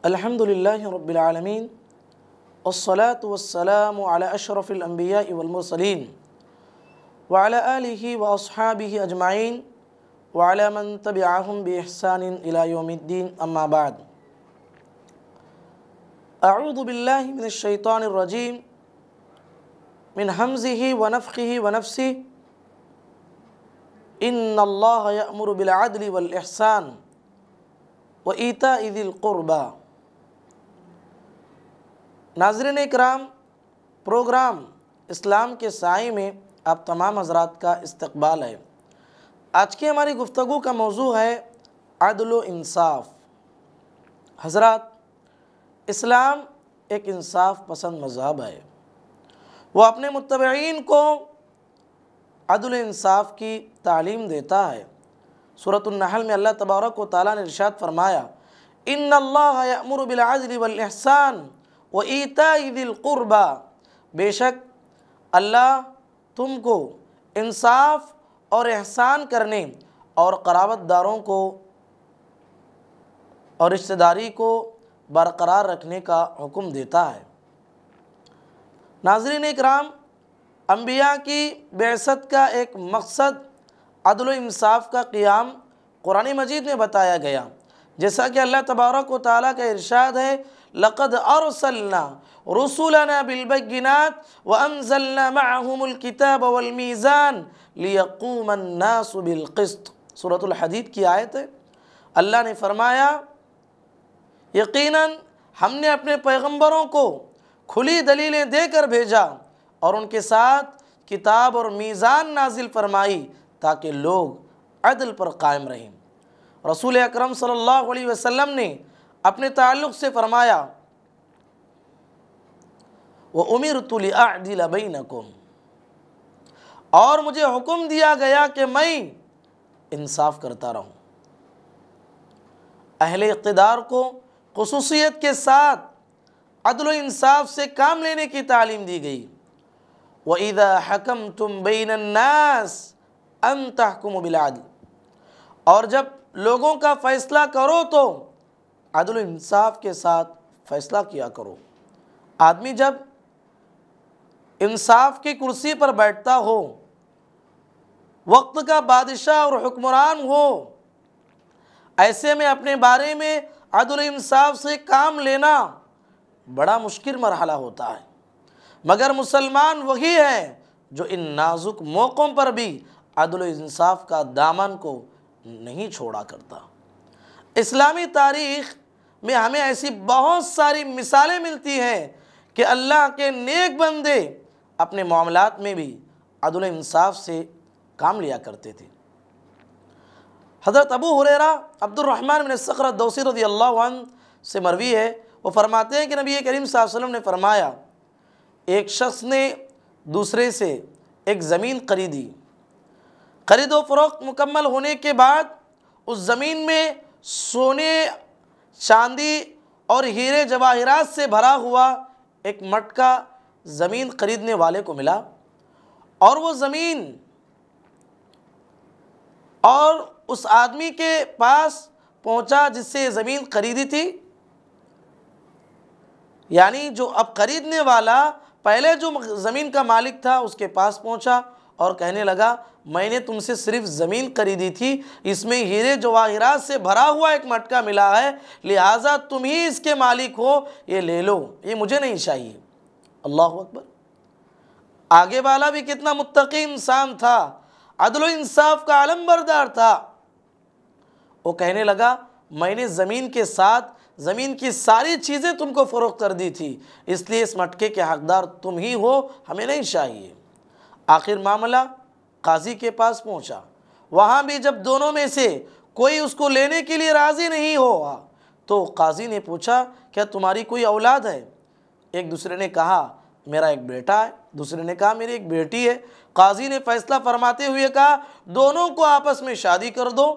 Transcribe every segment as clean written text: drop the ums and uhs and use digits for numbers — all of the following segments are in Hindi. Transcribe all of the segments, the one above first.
अल्हम्दुलिल्लाहि रब्बिल आलमीन वस्सलातु वस्सलामु अला अशरफिल अंबियाइ वल मुरसलीन व अला आलिहि व अस्हाबिहि अजमाइन व अला मन तबिअहुम बि इहसानिन इला यौमिद्दीन अम्मा बाद। अऊज़ु बिल्लाहि मिनश शैतानिर रजीम मिन हमज़िहि व नफ़्ख़िहि व नफ़्सिहि इन्नल्लाह यअमुरु बिल अदलि वल इहसान व ईताइ ज़िल क़ुरबा। नाज़रीन इकराम, प्रोग्राम इस्लाम के साए में आप तमाम हज़रात का इस्तक़बाल है। आज की हमारी गुफ्तगू का मौजू है अदल व इंसाफ़। हज़रात, इस्लाम एक इंसाफ़ पसंद मज़हब है। वह अपने मुत्तबईन को अदल इंसाफ़ की तालीम देता है। सूरतुन नहल में अल्लाह तबारक व तआला ने इरशाद फरमाया, इन्नल्लाह यअमुरु बिल अदलि वल इहसान व ईताइ ज़िल क़ुरबा। बेशक अल्लाह तुमको इंसाफ़ और एहसान करने और क़राबतदारों को और रिश्तेदारी को बरकरार रखने का हुक्म देता है। नाज़रीन इकराम, अंबिया की बेअसत का एक मकसद अदल व इंसाफ़ का क़ियाम कुरान मजीद में बताया गया। जैसा कि अल्लाह तबारक व तआला का इरशाद है, लक़द अरसलना रुसुलना बिलबय्यिनात व अंज़लना मअहुमुल किताब वल मीज़ान लियक़ूमन नासु बिल क़िस्त। सूरतुल हदीद की आयत है। अल्लाह ने फरमाया, यकीनन हमने अपने पैगंबरों को खुली दलीलें देकर भेजा और उनके साथ किताब और मीज़ान नाजिल फरमाई ताकि लोग अदल पर कायम रहें। रसूल अकरम सल्लल्लाहु अलैहि वसल्लम ने अपने ताल्लुक़ से फरमाया, व उमिरतु लिअअदिल बैनकुम, और मुझे हुक्म दिया गया कि मैं इंसाफ करता रहूं। अहले इक़्तिदार को ख़ुसूसियत के साथ अदल व इंसाफ से काम लेने की तालीम दी गई। व इज़ा हकमतुम बैनन नास अन तहकुमु बिल अदल, और जब लोगों का फ़ैसला करो तो अदल व इंसाफ के साथ फ़ैसला किया करो। आदमी जब इंसाफ की कुर्सी पर बैठता हो, वक्त का बादशाह और हुक्मरान हो, ऐसे में अपने बारे में अदल व इंसाफ से काम लेना बड़ा मुश्किल मरहला होता है। मगर मुसलमान वही है जो इन नाजुक मौक़ों पर भी अदल व इंसाफ का दामन को नहीं छोड़ा करता। इस्लामी तारीख़ में हमें ऐसी बहुत सारी मिसालें मिलती हैं कि अल्लाह के नेक बंदे अपने मामलात में भी अदल व इंसाफ से काम लिया करते थे। हज़रत अबू हुरैरा अब्दुर्रहमान बिन सख्र दौसी रज़ियल्लाहु अन्हु से मरवी है। वो फरमाते हैं कि नबी करीम सल्लल्लाहु अलैहि वसल्लम ने फरमाया, एक शख्स ने दूसरे से एक ज़मीन खरीदी। ख़रीदो फ़रोख्त मुकम्मल होने के बाद उस ज़मीन में सोने, चांदी और हीरे जवाहिरात से भरा हुआ एक मटका ज़मीन खरीदने वाले को मिला, और वो ज़मीन और उस आदमी के पास पहुंचा जिससे ज़मीन खरीदी थी। यानी जो अब खरीदने वाला पहले जो ज़मीन का मालिक था उसके पास पहुंचा और कहने लगा, मैंने तुमसे सिर्फ ज़मीन खरीदी थी, इसमें हीरे जवाहिरात से भरा हुआ एक मटका मिला है, लिहाजा तुम ही इसके मालिक हो, ये ले लो, ये मुझे नहीं चाहिए। अल्लाहु अकबर। आगे वाला भी कितना मुत्तकी इंसान था, अदल व इंसाफ का अलमबरदार था। वो कहने लगा, मैंने ज़मीन के साथ ज़मीन की सारी चीज़ें तुमको फ़रोख्त कर दी थी, इसलिए इस मटके के हकदार तुम ही हो, हमें नहीं चाहिए। आखिर मामला काजी के पास पहुंचा। वहाँ भी जब दोनों में से कोई उसको लेने के लिए राज़ी नहीं हुआ तो काजी ने पूछा, क्या तुम्हारी कोई औलाद है? एक दूसरे ने कहा, मेरा एक बेटा है। दूसरे ने कहा, मेरी एक बेटी है। काजी ने फ़ैसला फरमाते हुए कहा, दोनों को आपस में शादी कर दो,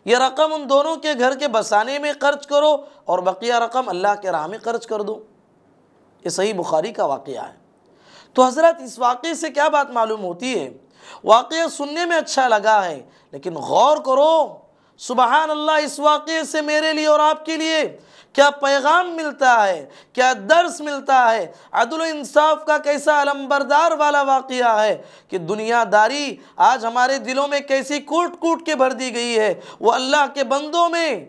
यह रकम उन दोनों के घर के बसाने में खर्च करो और बकिया रकम अल्लाह के राह में खर्च कर दो। ये सही बुखारी का वाक़या है। तो हज़रत, इस वाक़े से क्या बात मालूम होती है? वाक़या सुनने में अच्छा लगा है, लेकिन गौर करो, सुबहान अल्लाह, इस वाक़े से मेरे लिए और आपके लिए क्या पैगाम मिलता है, क्या दर्स मिलता है। अदल इंसाफ का कैसा अलंबरदार वाला वाक़या है कि दुनियादारी आज हमारे दिलों में कैसी कूट कूट के भर दी गई है। वो अल्लाह के बंदों में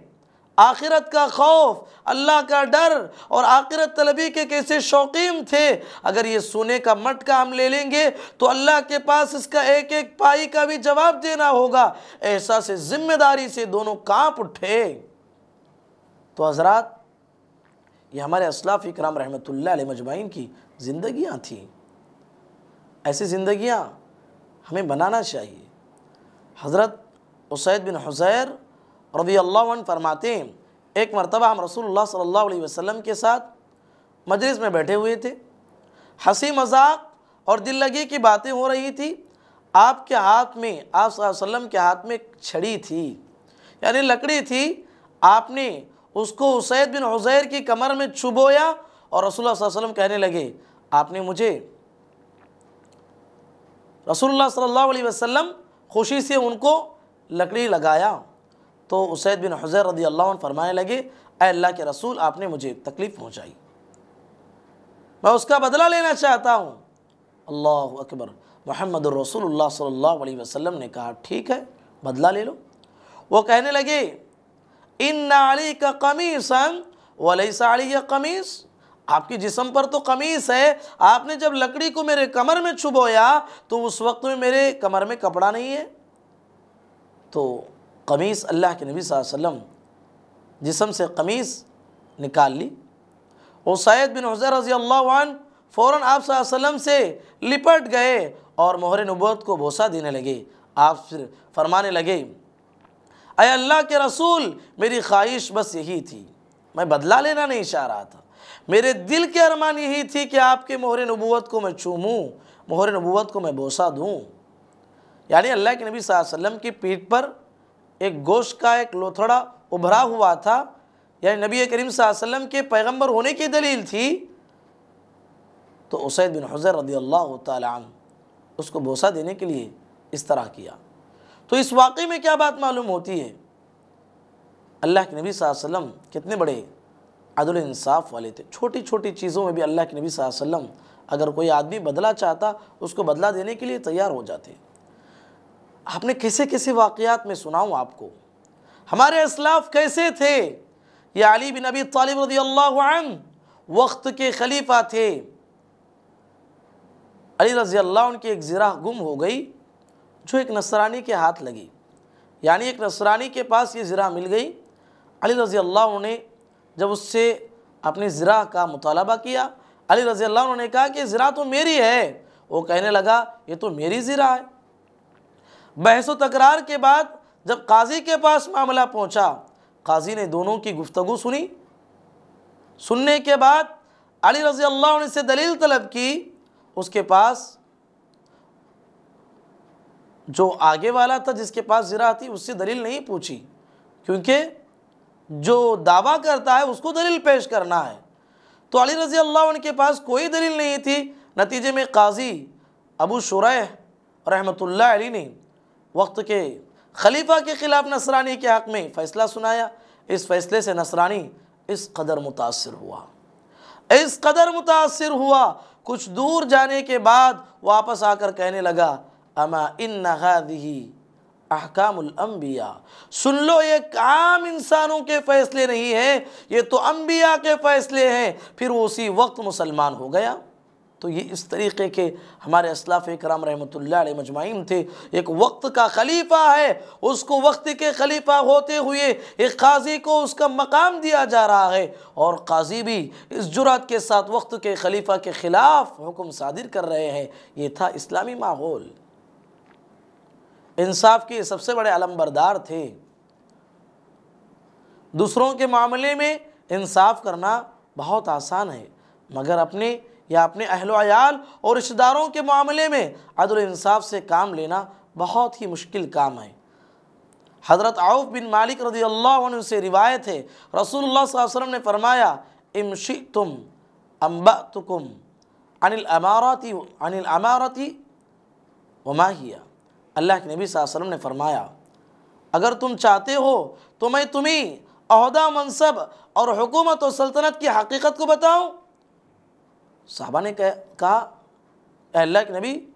आखिरत का खौफ, अल्लाह का डर और आखिरत तलबी के कैसे शौकीन थे। अगर ये सोने का मटका हम ले लेंगे तो अल्लाह के पास इसका एक एक पाई का भी जवाब देना होगा। एहसास जिम्मेदारी से दोनों कांप उठे। तो हज़रात, ये हमारे अस्लाफ़ इकराम रहमतुल्लाह अलैहि मजमाइन की ज़िंदगियाँ थी। ऐसी ज़िंदगियाँ हमें बनाना चाहिए। हज़रत उसैद बिन हुज़ैर रज़ियल्लाहु अन्हु फरमाते हैं, एक मरतबा हम रसूलुल्लाह सल्लल्लाहु अलैहि वसल्लम के साथ मजलिस में बैठे हुए थे। हंसी मजाक और दिल लगी की बातें हो रही थी। आपके हाथ में, आप सल्लल्लाहु अलैहि वसल्लम के हाथ में एक छड़ी थी, यानी लकड़ी थी। आपने उसको उसैद बिन हुज़ैर की कमर में चुभोया और रसूलुल्लाह सल्लल्लाहु अलैहि वसल्लम कहने लगे, आपने मुझे, रसूलुल्लाह सल्लल्लाहु अलैहि वसल्लम खुशी से उनको लकड़ी लगाया तो उसैद बिन हुज़ैर रज़ियल्लाहु अन्हु फरमाने लगे, ऐ अल्लाह के रसूल, आपने मुझे तकलीफ़ पहुँचाई, मैं उसका बदला लेना चाहता हूँ। अल्लाहु अकबर। मुहम्मदुर रसूलुल्लाह सल्लल्लाहु अलैहि वसल्लम ने कहा, ठीक है, बदला ले लो। वो कहने लगे, इन्ना अलैका कमीसन वलैसा अलैया कमीस, आपकी जिस्म पर तो कमीस है, आपने जब लकड़ी को मेरे कमर में चुभोया तो उस वक्त में मेरे कमर में कपड़ा नहीं है। तो कमीस, अल्लाह के नबी सल्लल्लाहु अलैहि वसल्लम जिस्म से कमीस निकाल ली। उसैद बिन हुज़ैर रज़ियल्लाहु अन्हु फ़ौरन आप सल्लल्लाहु अलैहि वसल्लम से लिपट गए और मोहर नबूवत को बोसा देने लगे। आप फिर फरमाने लगे, अय अल्लाह के रसूल, मेरी ख्वाहिश बस यही थी, मैं बदला लेना नहीं चाह रहा था, मेरे दिल के अरमान यही थी कि आपके मोहर नबूवत को मैं चूमूँ, मोहर नबूवत को मैं बोसा दूँ। यानी अल्लाह के नबी सल्लल्लाहु अलैहि वसल्लम की पीठ पर एक गोश्त का एक लोथड़ा उभरा हुआ था, यानी नबी करीम सल्लल्लाहु अलैहि वसल्लम के पैगंबर होने की दलील थी। तो उसैद बिन हुज़ैर रज़ियल्लाहु ताला अन्हु उसको बोसा देने के लिए इस तरह किया। तो इस वाक़े में क्या बात मालूम होती है, अल्लाह के नबी सल्लल्लाहु अलैहि वसल्लम कितने बड़े अदल इंसाफ वाले थे। छोटी छोटी चीज़ों में भी अल्लाह के नबी सल्लल्लाहु अलैहि वसल्लम, अगर कोई आदमी बदला चाहता उसको बदला देने के लिए तैयार हो जाते। आपने कैसे कैसे वाक़यात में सुनाऊँ आपको, हमारे असलाफ़ कैसे थे। ये अली बिन अबी तालिब रज़ियल्लाहु अन्हु वक्त के खलीफा थे। अली रज़ियल्लाहु अन्हु की एक ज़िरा गुम हो गई जो एक नसरानी के हाथ लगी, यानी एक नसरानी के पास ये ज़िरा मिल गई। अली रज़ियल्लाहु अन्हु ने जब उससे अपनी ज़िरा का मुतालबा किया, अली रज़ियल्लाहु अन्हु ने कहा कि ज़िरा तो मेरी है। वो कहने लगा, ये तो मेरी ज़िरा है। बहस व तकरार के बाद जब काजी के पास मामला पहुंचा, काजी ने दोनों की गुफ्तगू सुनी। सुनने के बाद अली रज़ियल्लाहु अन्हु से दलील तलब की। उसके पास जो आगे वाला था जिसके पास ज़िरा थी उससे दलील नहीं पूछी, क्योंकि जो दावा करता है उसको दलील पेश करना है। तो अली रज़ियल्लाहु अन्हु के पास कोई दलील नहीं थी। नतीजे में काजी अबू शुरैह रहमतुल्लाह अलैह ने वक्त के खलीफा के ख़िलाफ़ नसरानी के हक़ में फ़ैसला सुनाया। इस फ़ैसले से नसरानी इस कदर मुतासिर हुआ, इस कदर मुतासिर हुआ, कुछ दूर जाने के बाद वापस आकर कहने लगा, अमा इन्ना हादिही अहकामुल अंबिया, सुन लो, ये आम इंसानों के फ़ैसले नहीं है, ये तो अंबिया के फ़ैसले हैं। फिर वो उसी वक्त मुसलमान हो गया। तो ये इस तरीक़े के हमारे अस्लाफ़ इकराम रहमतुल्लाह अलैहि मजमाइन थे। एक वक्त का खलीफा है, उसको वक्त के खलीफा होते हुए एक काजी को उसका मकाम दिया जा रहा है, और काजी भी इस जुर्रत के साथ वक्त के खलीफा के ख़िलाफ़ हुक्म सादिर कर रहे हैं। ये था इस्लामी माहौल। इंसाफ के सबसे बड़े अलमबरदार थे। दूसरों के मामले में इंसाफ करना बहुत आसान है, मगर अपने या अपने अहलो अयाल और रिश्तेदारों के मामले में अदल इंसाफ से काम लेना बहुत ही मुश्किल काम है। हज़रत औफ बिन मालिक रज़ियल्लाहु अन्हु से रिवायत है, रसूलुल्लाह सल्लल्लाहु अलैहि वसल्लम ने फरमाया, इमशितुम अम्बअतुकुम अनिल अमारती वमा हिया। अल्लाह के नबी सल्लल्लाहु अलैहि वसल्लम ने फरमाया, अगर तुम चाहते हो तो मैं तुम्हें ओहदा, मनसब और हुकूमत और सल्तनत की हकीकत को बताऊं। साहबा ने कहा अल्लाह के नबी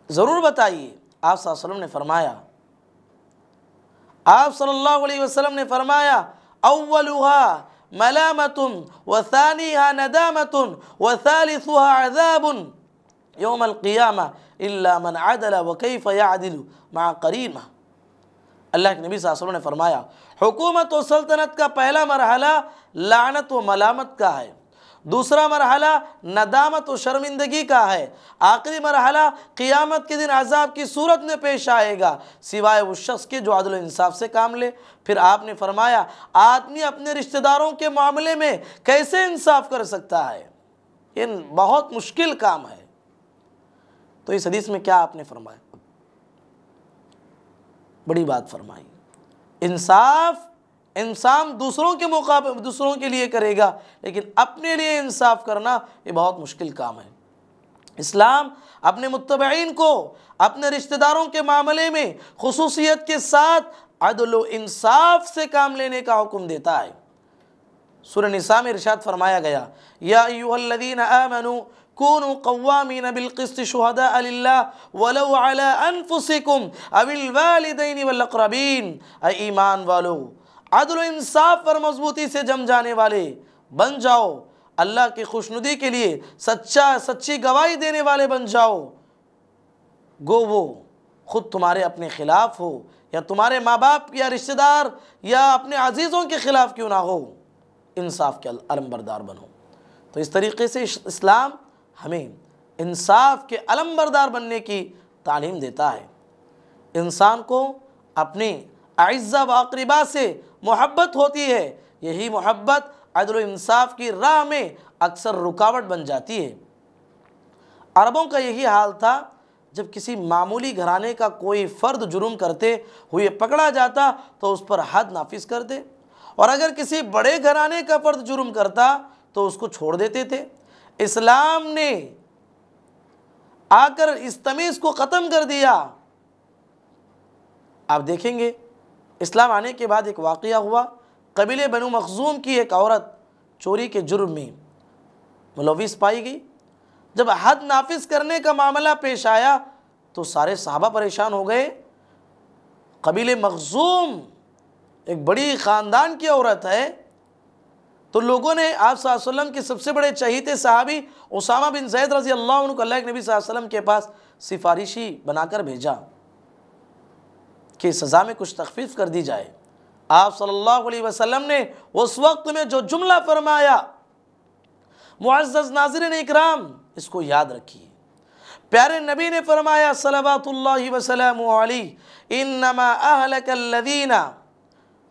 ज़रूर बताइए। आप सल्लल्लाहु अलैहि वसल्लम ने फरमाया अव्वलुहा मलामतुन व सानिहा नदामतुन व सालिसुहा अज़ाबुन यौमल क़ियामा इल्ला मन अदला व कैफ़ यअदिलु मा क़रीना। अल्लाह के नबी सल्लल्लाहु अलैहि वसल्लम ने फरमाया हुकूमत और सल्तनत का पहला मरहला लानत व मलामत का है, दूसरा मरहला नदामत और शर्मिंदगी का है, आखिरी मरहला क़ियामत के दिन अज़ाब की सूरत में पेश आएगा सिवाय उस शख्स के जो अदल इंसाफ से काम ले। फिर आपने फरमाया आदमी अपने रिश्तेदारों के मामले में कैसे इंसाफ कर सकता है, ये बहुत मुश्किल काम है। तो इस हदीस में क्या आपने फरमाया, बड़ी बात फरमाई। इंसाफ इंसान दूसरों के मुकाबले दूसरों के लिए करेगा, लेकिन अपने लिए इंसाफ करना ये बहुत मुश्किल काम है। इस्लाम अपने मुत्तबईन को अपने रिश्तेदारों के मामले में खुसूसियत के साथ अदल व इंसाफ से काम लेने का हुक्म देता है। सूरह निसा में इरशाद फरमाया गया या अय्युहल्लज़ीना आमनू कूनू क़व्वामीन बिलक़िस्त शुहदाअ लिल्लाह वलौ अला अनफुसिकुम अविल वालिदैनि वल अक़रबीन। ऐ ईमान वालो, अदल इंसाफ पर मजबूती से जम जाने वाले बन जाओ, अल्लाह की खुशनुदी के लिए सच्ची गवाही देने वाले बन जाओ, गो वो खुद तुम्हारे अपने खिलाफ हो या तुम्हारे माँ बाप या रिश्तेदार या अपने अजीज़ों के खिलाफ क्यों ना हो, इंसाफ के अलमबरदार बनो। तो इस तरीके से इस्लाम हमें इंसाफ के अलमबरदार बनने की तालीम देता है। इंसान को अपने अइज़्ज़ा व अक़रिबा से मोहब्बत होती है, यही मोहब्बत अदल इंसाफ की राह में अक्सर रुकावट बन जाती है। अरबों का यही हाल था, जब किसी मामूली घराने का कोई फ़र्द जुर्म करते हुए पकड़ा जाता तो उस पर हद नाफिज करते, और अगर किसी बड़े घराने का फ़र्द जुर्म करता तो उसको छोड़ देते थे। इस्लाम ने आकर इस तमीज़ को ख़त्म कर दिया। आप देखेंगे इस्लाम आने के बाद एक वाक़या हुआ, कबीले बनु मखज़ूम की एक औरत चोरी के जुर्म में मुलव्विस पाई गई। जब हद नाफिज करने का मामला पेश आया तो सारे सहाबा परेशान हो गए। कबीले मखज़ूम एक बड़ी ख़ानदान की औरत है, तो लोगों ने आप सल्लल्लाहु अलैहि वसल्लम के सबसे बड़े चहीते सहाबी उसामा बिन ज़ैद रज़ी अल्लाह अन्हु को अल्लाह के नबी सल्लल्लाहु अलैहि वसल्लम के पास सिफारिशी बनाकर भेजा कि सज़ा में कुछ तख़फ़ीफ़ कर दी जाए। आप सल्लल्लाहु अलैहि वसल्लम ने उस वक्त में जो जुमला फरमाया, मुअज़्ज़ज़ नाज़रीन इकराम, इसको याद रखिए। प्यारे नबी ने फरमाया सल्लल्लाहु व सल्लमु अलैहि इन्नमा अहलकल्लज़ीना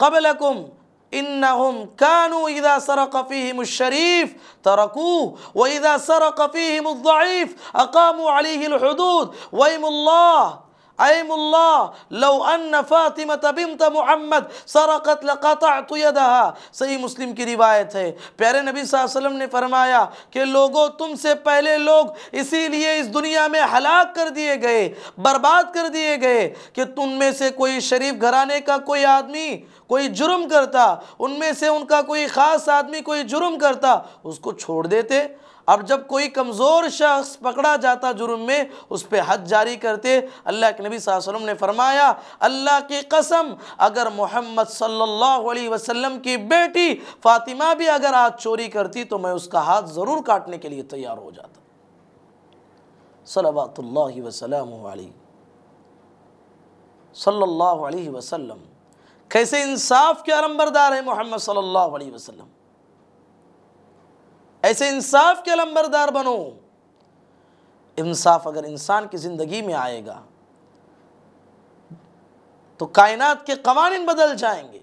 क़बलकुम इन्नहुम कानू इज़ा सरक़ फ़ीहिमुश शरीफ तरकूह व इज़ा सरक़ फ़ीहिमुज़ ज़ईफ़ अक़ामू अलैहिल हुदूद वइमुल्लाह ऐमुल्लाह लौ अन्न फ़ातिमत बिन्त मुहम्मद सरक़त लक़तअतु यदहा। सही मुस्लिम की रिवायत है। प्यारे नबी सल्लल्लाहु अलैहि वसल्लम ने फरमाया कि लोगों, तुमसे पहले लोग इसीलिए इस दुनिया में हलाक कर दिए गए, बर्बाद कर दिए गए कि तुम में से कोई शरीफ घराने का कोई आदमी कोई जुर्म करता, उनमें से उनका कोई ख़ास आदमी कोई जुर्म करता, उसको छोड़ देते। अब जब कोई कमज़ोर शख्स पकड़ा जाता जुर्म में, उस पर हद जारी करते। अल्लाह के नबी सल्लल्लाहु अलैहि वसल्लम ने फरमाया अल्लाह की कसम, अगर मोहम्मद सल्लल्लाहु अलैहि वसल्लम की बेटी फ़ातिमा भी अगर आज चोरी करती तो मैं उसका हाथ ज़रूर काटने के लिए तैयार हो जाता। सल्लल्लाहु वसल्लम अलैहि सल्लल्लाहु अलैहि वसल्लम। कैसे इंसाफ के अलंबरदार है मोहम्मद सल्लल्लाहु अलैहि वसल्लम। ऐसे इंसाफ के अलंबरदार बनो। इंसाफ अगर इंसान की ज़िंदगी में आएगा तो कायनात के कवानीन बदल जाएंगे,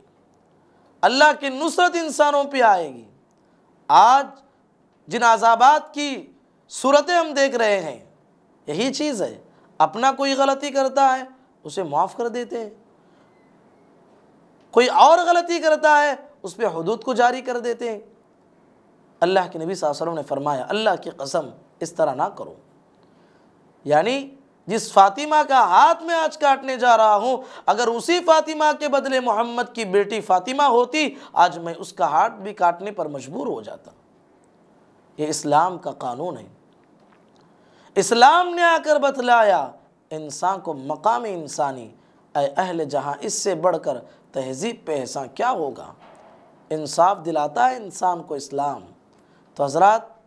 अल्लाह की नुसरत इंसानों पे आएगी। आज जिन अज़ाबात की सूरतें हम देख रहे हैं, यही चीज़ है। अपना कोई गलती करता है उसे माफ़ कर देते हैं, कोई और गलती करता है उस पर हुदूद को जारी कर देते हैं। अल्लाह के नबी सल्लल्लाहु अलैहि वसल्लम ने फरमाया अल्लाह की कसम इस तरह ना करो। यानी जिस फातिमा का हाथ में आज काटने जा रहा हूं, अगर उसी फातिमा के बदले मोहम्मद की बेटी फातिमा होती, आज मैं उसका हाथ भी काटने पर मजबूर हो जाता। ये इस्लाम का कानून है। इस्लाम ने आकर बतलाया इंसान को मकाम इंसानी, ऐ अहले जहां, इससे बढ़कर तहजीब पे एहसान क्या होगा। इंसाफ दिलाता है इंसान को इस्लाम। तो हज़रात,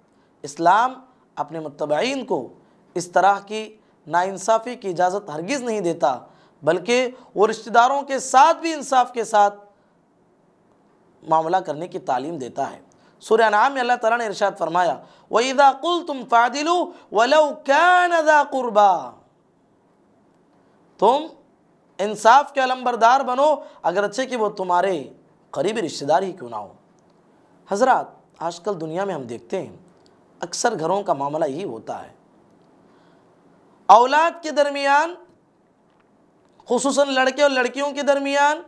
इस्लाम अपने मुत्तबईन को इस तरह की नाइंसाफ़ी की इजाज़त हरगिज़ नहीं देता, बल्कि वो रिश्तेदारों के साथ भी इंसाफ के साथ मामला करने की तालीम देता है। सूरह अनआम में अल्लाह ताला ने इरशाद फरमाया, वइज़ा क़ुल्तुम फ़अदिलू वलौ कान ज़ा क़ुरबा, तुम इंसाफ के अलंबरदार बनो, अगरचे कि वो तुम्हारे करीबी रिश्तेदार ही क्यों ना हो। हज़रात, आजकल दुनिया में हम देखते हैं अक्सर घरों का मामला यही होता है। औलाद के दरमियान, खुसूसन लड़के और लड़कियों के दरमियान,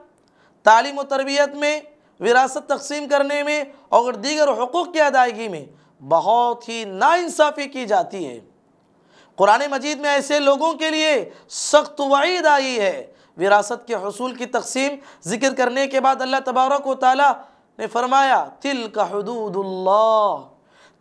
तालीम और तरबियत में, विरासत तकसीम करने में और दीगर हुकूक़ की अदायगी में बहुत ही नाइंसाफ़ी की जाती है। कुरान मजीद में ऐसे लोगों के लिए सख्त वईद आई है। विरासत के हुसूल की तकसीम ज़िक्र करने के बाद अल्लाह तबारक व तआला ने फरमाया, तिल्का हुदूदुल्लाह,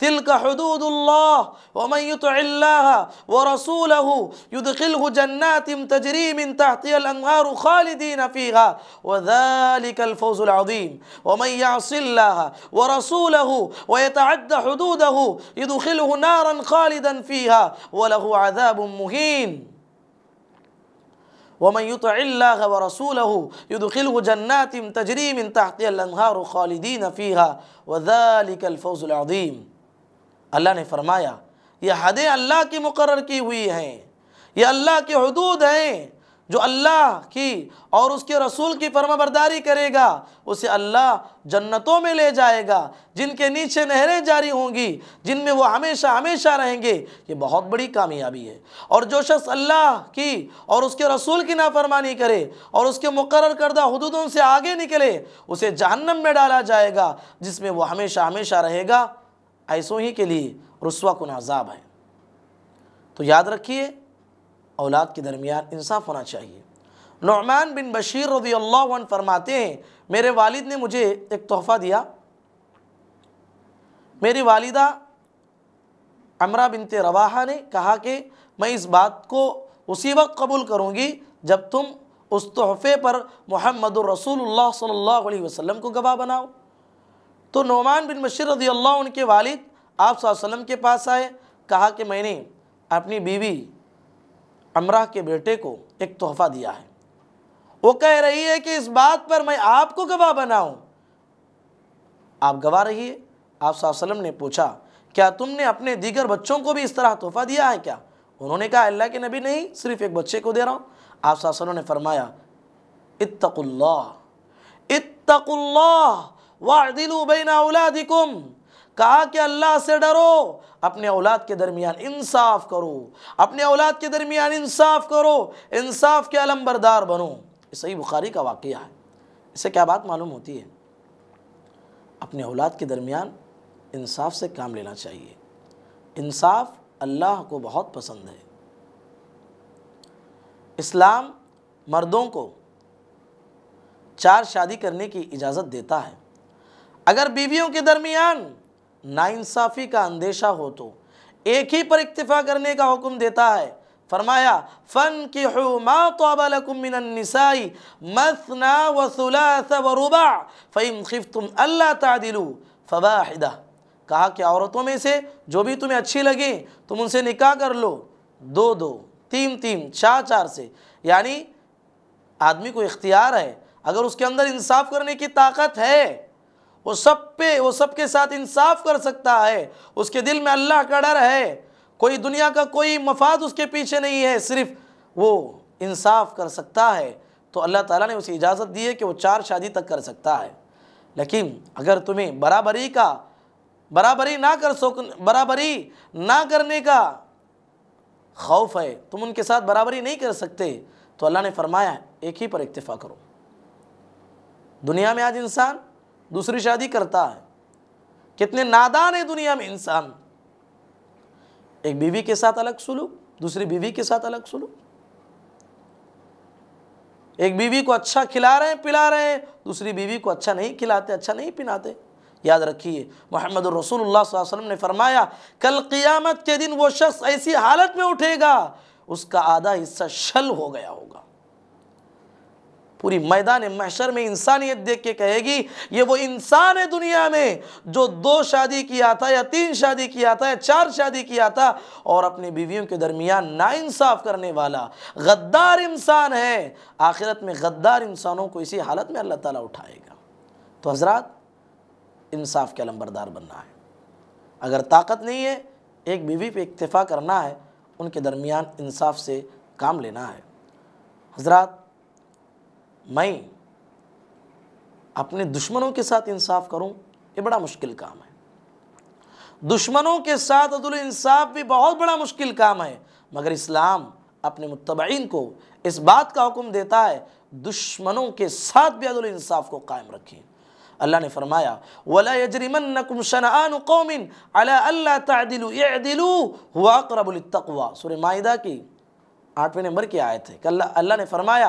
तिल्का हुदूदुल्लाह वमन युतिइल्लाह व रसूलहु युदखिलहु जन्नातिन तजरी मिन तहतिहल अन्हारु खालिदीन फीहा व ज़ालिकल फौज़ुल अज़ीम वमन यअसिल्लाह व रसूलहु व यतअद्दा हुदूदहु युदखिलहु नारन खालिदन फीहा व लहु अज़ाबुन मुहीन वमन युतिइल्लाह व रसूलहु युदखिलहु जन्नातिन तजरी मिन तहतिहल अन्हारु खालिदीन फीहा व ज़ालिकल फौज़ुल अज़ीम। अल्लाह ने फरमाया, ये हदें अल्लाह की मुकर्रर की हुई हैं, ये अल्लाह की हुदूद हैं। जो अल्लाह की और उसके रसूल की फरमाबरदारी करेगा उसे अल्लाह जन्नतों में ले जाएगा, जिनके नीचे नहरें जारी होंगी, जिनमें वो हमेशा हमेशा रहेंगे। ये बहुत बड़ी कामयाबी है। और जो शख्स अल्लाह की और उसके रसूल की नाफरमानी करे और उसके मुकर्रर करदा हुदूदों से आगे निकले, उसे जहन्नम में डाला जाएगा, जिसमें वो हमेशा हमेशा रहेगा। ऐसों ही के लिए रुस्वा कुन अज़ाब है। तो याद रखिए, औलाद के दरमियान इंसाफ होना चाहिए। नुअमान बिन बशीर रज़ियल्लाहु अन्हु फरमाते हैं, मेरे वालिद ने मुझे एक तोहफ़ा दिया। मेरी वालिदा अमरा बिनते रवाहा ने कहा कि मैं इस बात को उसी वक्त कबूल करूँगी जब तुम उस तोहफ़े पर मुहम्मदुर रसूलुल्लाह सल्लल्लाहु अलैहि वसल्लम को गवाह बनाओ। तो नुअमान बिन बशीर रज़ियल्लाहु अन्हु के वालिद आप सल्लल्लाहु अलैहि वसल्लम के पास आए, कहा कि मैंने अपनी बीवी अमरा के बेटे को एक तोहफ़ा दिया है। वो कह रही है कि इस बात पर मैं आपको गवाह बनाऊं, आप गवाह रहिए। आप सल्लल्लाहु अलैहि वसल्लम ने पूछा, क्या तुमने अपने दीगर बच्चों को भी इस तरह तोहफ़ा दिया है क्या? उन्होंने कहा, अल्लाह के नबी नहीं, सिर्फ एक बच्चे को दे रहा हूँ। आप सल्लल्लाहु अलैहि वसल्लम ने फरमाया, इत्तकुल्लाह इत्तकुल्लाह वअदिलू बैना औलादिकुम, कहा कि अल्लाह से डरो, अपने औलाद के दरमियान इंसाफ करो, अपने औलाद के दरमियान इंसाफ करो, इंसाफ के अलंबरदार बनो। ये सही बुखारी का वाक़या है। इससे क्या बात मालूम होती है? अपने औलाद के दरमियान इंसाफ से काम लेना चाहिए। इंसाफ अल्लाह को बहुत पसंद है। इस्लाम मर्दों को 4 शादी करने की इजाज़त देता है। अगर बीवियों के दरमियान नाइंसाफ़ी का अंदेशा हो तो एक ही पर इक्तिफ़ा करने का हुक्म देता है। फरमाया, फ़न्किहू मा तaba लकुम मिनन निसाई मसना व सुलास व रुबा फ़इन ख़िफ़्तुम अल्ला तादिलू फ़वाहिदा। कहा कि औरतों में से जो भी तुम्हें अच्छी लगे तुम उनसे निकाह कर लो, 2-2, 3-3, 4-4 से। यानी आदमी को इख्तियार है, अगर उसके अंदर इंसाफ करने की ताकत है, वो सब के साथ इंसाफ कर सकता है, उसके दिल में अल्लाह का डर है, कोई दुनिया का कोई मफाद उसके पीछे नहीं है, सिर्फ वो इंसाफ कर सकता है, तो अल्लाह ताला ने उसे इजाज़त दी है कि वो 4 शादी तक कर सकता है। लेकिन अगर तुम्हें बराबरी ना करने का खौफ है, तुम उनके साथ बराबरी नहीं कर सकते, तो अल्लाह ने फरमाया एक ही पर इक्तिफ़ा करो। दुनिया में आज इंसान दूसरी शादी करता है। कितने नादान है दुनिया में इंसान। एक बीवी के साथ अलग सुलूक, दूसरी बीवी के साथ अलग सुलूक। एक बीवी को अच्छा खिला रहे हैं पिला रहे हैं, दूसरी बीवी को अच्छा नहीं खिलाते, अच्छा नहीं पिलाते। याद रखिए मोहम्मद रसूलुल्लाह सल्लल्लाहु अलैहि वसल्लम ने फरमाया कल क़ियामत के दिन वो शख्स ऐसी हालत में उठेगा उसका आधा हिस्सा शल हो गया होगा। पूरी मैदान महशर में इंसानियत देख के कहेगी ये वो इंसान है दुनिया में जो 2 शादी किया था या 3 शादी किया था या 4 शादी किया था और अपनी बीवियों के दरमियान नाइंसाफ करने वाला गद्दार इंसान है। आखिरत में गद्दार इंसानों को इसी हालत में अल्लाह ताला उठाएगा। तो हजरात, इंसाफ के अलंबरदार बनना है। अगर ताकत नहीं है, एक बीवी पे इक्तिफा करना है, उनके दरमियान इंसाफ से काम लेना है। हजरात, मैं अपने दुश्मनों के साथ इंसाफ करूं, ये बड़ा मुश्किल काम है। दुश्मनों के साथ अदल इंसाफ भी बहुत बड़ा मुश्किल काम है, मगर इस्लाम अपने मुत्तबईन को इस बात का हुक्म देता है दुश्मनों के साथ भी अदल इंसाफ को कायम रखें। अल्लाह ने फरमाया वला यजरिमन्नकुम शनआनु कौमिन अला अल्ला तअदिलु इअदिलु हुवा अक़रबु लित्तक़वा। सूरह माइदा की 8वें नंबर की आयत है कि अल्लाह ने फरमाया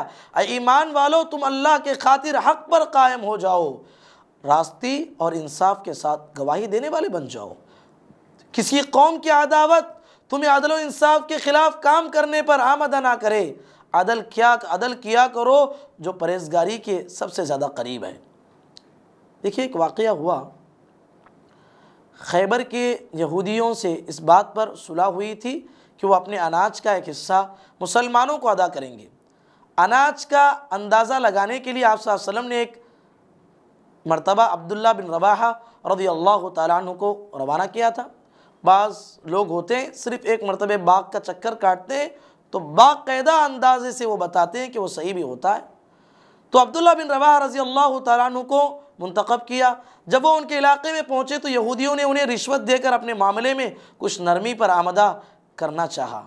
ईमान वालो तुम अल्लाह के खातिर हक पर कायम हो जाओ, रास्ती और इंसाफ के साथ गवाही देने वाले बन जाओ। किसी कौम की अदावत तुम्हें अदल और इंसाफ के खिलाफ काम करने पर आमदा ना करे। अदल किया करो जो परहेजगारी के सबसे ज़्यादा करीब है। देखिए, एक वाक़या हुआ, खैबर के यहूदियों से इस बात पर सुलह हुई थी कि वो अपने अनाज का एक हिस्सा मुसलमानों को अदा करेंगे। अनाज का अंदाज़ा लगाने के लिए आप सल्लल्लाहु अलैहि वसल्लम ने एक मरतबा अब्दुल्ला बिन रवाहा रज़ियल्लाहु ताला अन्हु को रवाना किया था। बाज़ लोग होते हैं सिर्फ़ एक मरतबे बाग का चक्कर काटते हैं तो बाकायदा अंदाजे से वो बताते हैं कि वो सही भी होता है। तो अब्दुल्ला बिन रवाहा रज़ियल्लाहु ताला अन्हु को मुंतखब किया। जब वो उनके इलाके में पहुँचे तो यहूदियों ने उन्हें रिश्वत देकर अपने मामले में कुछ नरमी पर आमदा करना चाहा।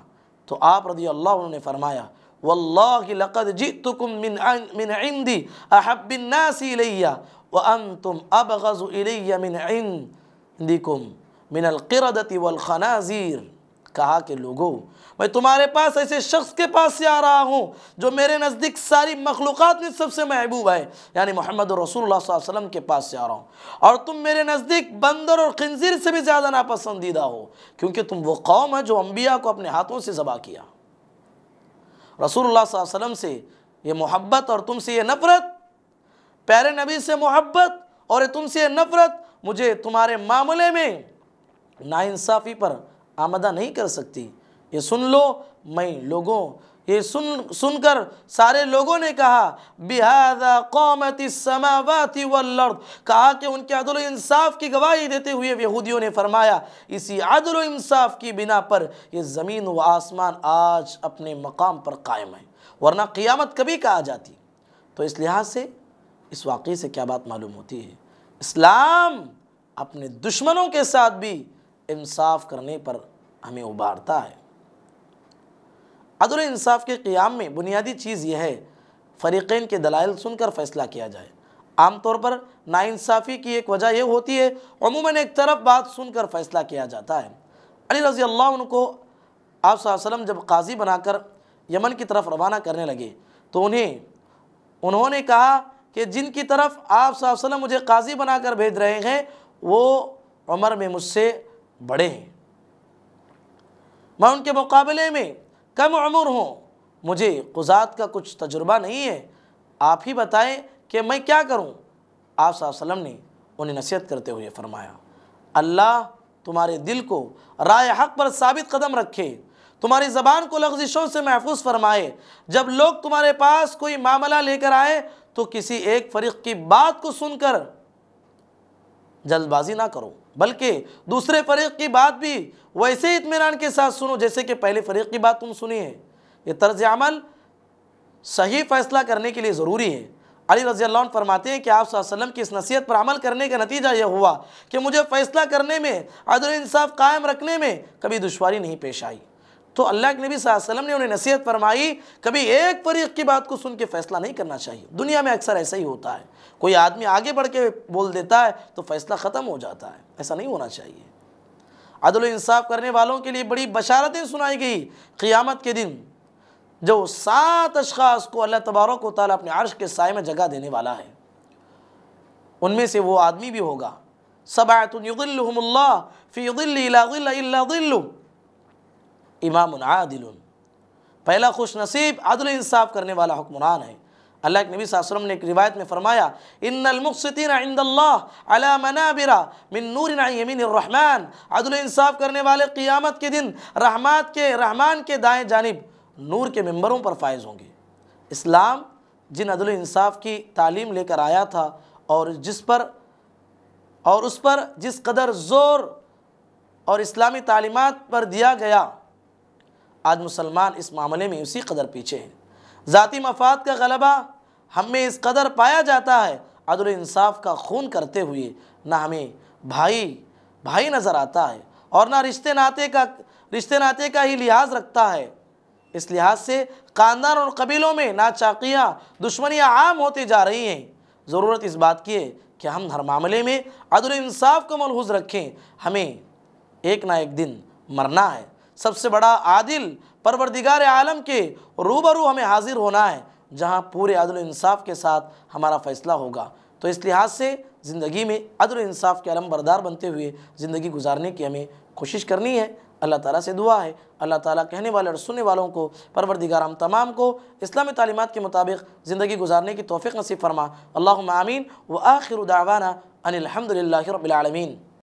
तो आप रज़ियल्लाहु अन्हु ने फरमाया वल्लाहि लक़द जिअतुकुम मिन इंदी अहब्बिन नासी इलैया व अंतुम अबग़ज़ु इलैया मिन इंदिकुम मिनल क़िरदति वल ख़नाज़ीर। कहा कि लोगों, मैं तुम्हारे पास ऐसे शख्स के पास से आ रहा हूँ जो मेरे नज़दीक सारी मखलूक़ात में सबसे महबूब है, यानी मोहम्मद रसूलुल्लाह सल्लल्लाहु अलैहि वसल्लम के पास से आ रहा हूँ, और तुम मेरे नज़दीक बंदर और खिंजीर से भी ज़्यादा नापसंदीदा हो, क्योंकि तुम वो कौम है जो अम्बिया को अपने हाथों से ज़बा किया। रसूलुल्लाह सल्लल्लाहु अलैहि वसल्लम से ये मोहब्बत और तुमसे ये नफ़रत, प्यारे नबी से मोहब्बत और तुमसे ये नफ़रत मुझे तुम्हारे मामले में नाइंसाफ़ी पर आमदा नहीं कर सकती। ये सुन लो। मैं लोगों, ये सुनकर सारे लोगों ने कहा बिहाज़ा क़ामतिस समावाति वल अर्द। कहा कि उनके अदल व इंसाफ की गवाही देते हुए यहूदियों ने फरमाया इसी अदल व इंसाफ की बिना पर ये ज़मीन व आसमान आज अपने मकाम पर कायम है, वरना क़ियामत कभी कहा जाती। तो इस लिहाज से इस वाक़े से क्या बात मालूम होती है, इस्लाम अपने दुश्मनों के साथ भी इंसाफ करने पर हमें उबारता है। अदल इंसाफ के क़ियाम में बुनियादी चीज़ यह है फ़रीक़ैन के दलाइल सुनकर फ़ैसला किया जाए। आमतौर पर नाइंसाफ़ी की एक वजह यह होती है अमूमन एक तरफ बात सुनकर फ़ैसला किया जाता है। अली रज़ी अल्लाह अन्हु को आप सल्लल्लाहु अलैहि वसल्लम जब काजी बनाकर यमन की तरफ रवाना करने लगे तो उन्होंने कहा कि जिनकी तरफ आप सल्लल्लाहु अलैहि वसल्लम मुझे काजी बनाकर भेज रहे हैं वो उम्र में मुझसे बड़े हैं, मैं उनके मुकाबले में कम उम्र हूँ, मुझे क़ुज़ात का कुछ तजुर्बा नहीं है, आप ही बताएं कि मैं क्या करूँ। आप सल्लल्लाहु अलैहि वसल्लम ने उन्हें नसीहत करते हुए फरमाया अल्लाह तुम्हारे दिल को राय हक़ पर साबित कदम रखे, तुम्हारी ज़बान को लग़ज़िशों से महफूज फरमाए। जब लोग तुम्हारे पास कोई मामला लेकर आए तो किसी एक फ़रीक़ की बात को सुनकर जल्दबाजी ना करो, बल्कि दूसरे फ़रीक़ की बात भी वैसे इत्मीनान के साथ सुनो जैसे कि पहले फ़रीक़ की बात तुम सुनी है। ये तर्ज़ अमल सही फ़ैसला करने के लिए ज़रूरी है। अली रज़ी अल्लाह अन्हु फरमाते हैं कि आप सल्लल्लाहु अलैहि वसल्लम की इस नसीहत पर अमल करने का नतीजा यह हुआ कि मुझे फ़ैसला करने में, अदल इंसाफ कायम रखने में कभी दुश्वारी नहीं पेश आई। तो अल्लाह के नबी सल्लल्लाहु अलैहि वसल्लम ने उन्हें नसीहत फरमाई कभी एक फ़रीक़ की बात को सुन के फ़ैसला नहीं करना चाहिए। दुनिया में अक्सर ऐसा ही होता है, कोई आदमी आगे बढ़ के बोल देता है तो फ़ैसला ख़त्म हो जाता है, ऐसा नहीं होना चाहिए। अदल इंसाफ करने वालों के लिए बड़ी बशारतें सुनाई गई क़ियामत के दिन, जो 7 अशख़ास को अल्लाह तबारक व तआला अपने अर्श के साए में जगह देने वाला है। उनमें से वो आदमी भी होगा, सबअतुन युज़िल्लुहुमुल्लाह फ़ी ज़िल्लिही ला ज़िल्ला इल्ला ज़िल्लुहु, इमामुन आदिलुन। पहला खुश नसीब अदल इंसाफ करने वाला हुक्मरान है। अल्लाह के नबी सल्लल्लाहु अलैहि वसल्लम ने एक रिवायत में फरमाया, इन्नल मुक़्सितीना इंदल्लाह अला मनाबिरा मिन नूरिन अन यमीनिर रहमान। अदल इंसाफ करने वाले क़ियामत के दिन रहमान के दाएं जानिब नूर के मिंबरों पर फायज़ होंगे। इस्लाम जिन अदल इंसाफ की तालीम लेकर आया था और उस पर जिस कदर ज़ोर और इस्लामी तालीमात पर दिया गया, आज मुसलमान इस मामले में उसी कदर पीछे हैं। ज़ाती मफाद का गलबा हम में इस कदर पाया जाता है, अदल इंसाफ का खून करते हुए ना हमें भाई नज़र आता है और ना रिश्ते नाते का ही लिहाज रखता है। इस लिहाज से ख़ानदान और कबीलों में नाचाकियाँ दुश्मनियाँ आम होती जा रही हैं। ज़रूरत इस बात की है कि हम हर मामले में अदल इंसाफ को मलहूज़ रखें। हमें एक ना एक दिन मरना है। सबसे बड़ा आदिल परवरदिगार आलम के रूबरू हमें हाजिर होना है, जहाँ पूरे अदल इंसाफ के साथ हमारा फ़ैसला होगा। तो इस लिहाज से ज़िंदगी में अदल इंसाफ के अलम बरदार बनते हुए ज़िंदगी गुजारने की हमें कोशिश करनी है। अल्लाह ताला से दुआ है, अल्लाह ताला कहने वाले और सुनने वालों को परवरदिगार हम तमाम को इस्लामी तालीमात के मुताबिक ज़िंदगी गुजारने की तौफ़ीक़ नसीब फरमा। अल्लाहुम्मा आमीन व आखिरु दावाना अनिल हम्दुलिल्लाहि रब्बिल आलमीन।